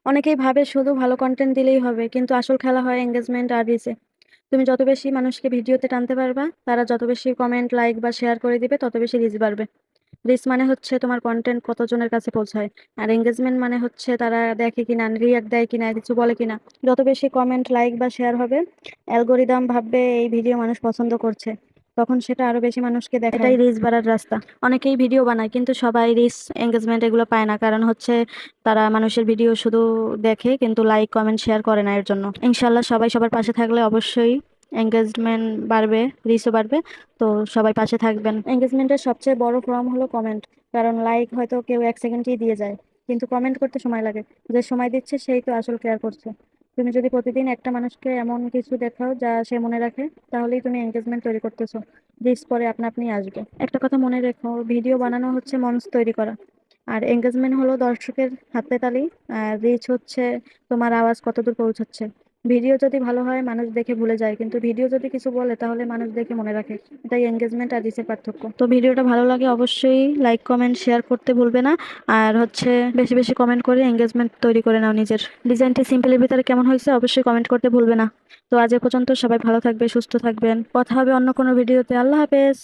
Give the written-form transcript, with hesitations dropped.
অনেকেই ভাবে শুধু ভালো কন্টেন্ট দিলেই হবে, কিন্তু আসল খেলা হয় এঙ্গেজমেন্ট আর রিচে। তুমি যত বেশি মানুষকে ভিডিওতে টানতে পারবা, তারা যত বেশি কমেন্ট, লাইক বা শেয়ার করে দিবে, তত বেশি রিচ বাড়বে। রিচ মানে হচ্ছে তোমার কন্টেন্ট কতজনের কাছে পৌঁছায়, আর এঙ্গেজমেন্ট মানে হচ্ছে তারা দেখে কিনা, রিয়াক্ট দেয় কিনা, কিছু বলে কিনা। যত বেশি কমেন্ট, লাইক বা শেয়ার হবে, অ্যালগোরিদম ভাববে এই ভিডিও মানুষ পছন্দ করছে, তখন সেটা আরো বেশি মানুষকে দেখায়। এটাই রিচ বাড়ার রাস্তা। অনেকেই ভিডিও বানায় কিন্তু সবাই রিচ, এঙ্গেজমেন্ট এগুলো পায় না, কারণ হচ্ছে তারা মানুষের ভিডিও শুধু দেখে কিন্তু লাইক, কমেন্ট, শেয়ার করে না। এর জন্য ইনশাল্লাহ সবাই সবার পাশে থাকলে অবশ্যই এঙ্গেজমেন্ট বাড়বে, রিচও বাড়বে। তো সবাই পাশে থাকবেন। এঙ্গেজমেন্টের সবচেয়ে বড় ফর্ম হলো কমেন্ট। কারণ লাইক হয়তো কেউ 1 সেকেন্ডেই দিয়ে যায়, কিন্তু কমেন্ট করতে সময় লাগে। যে সময় দিচ্ছে সেই তো আসল কেয়ার করছে। তুমি যদি প্রতিদিন একটা মানুষকে এমন কিছু দেখাও যা সে মনে রাখে, তাহলেই তুমি এঙ্গেজমেন্ট তৈরি করতেছো। রিচ পরে আপনা আপনি আসবে। একটা কথা মনে রেখো, ভিডিও বানানো হচ্ছে মঞ্চ তৈরি করা, আর এঙ্গেজমেন্ট হলো দর্শকের হাতে তালি, আর রিচ হচ্ছে তোমার আওয়াজ কতদূর পৌঁছাচ্ছে। ভিডিও যদি ভালো হয় মানুষ দেখে ভুলে যায়, কিন্তু ভিডিও যদি কিছু বলে তাহলে মানুষ দেখে মনে রাখে। এটাই এঙ্গেজমেন্ট আর রিচের পার্থক্য। তো ভিডিওটা ভালো লাগে অবশ্যই লাইক, কমেন্ট, শেয়ার করতে ভুলবে না। আর হচ্ছে বেশি বেশি কমেন্ট করে এঙ্গেজমেন্ট তৈরি করে নাও নিজের। ডিজাইনটি সিম্পলের ভিতরে কেমন হয়েছে অবশ্যই কমেন্ট করতে ভুলবে না। তো আজ এ পর্যন্ত, সবাই ভালো থাকবে, সুস্থ থাকবেন। কথা হবে অন্য কোনো ভিডিওতে। আল্লাহ হাফেজ।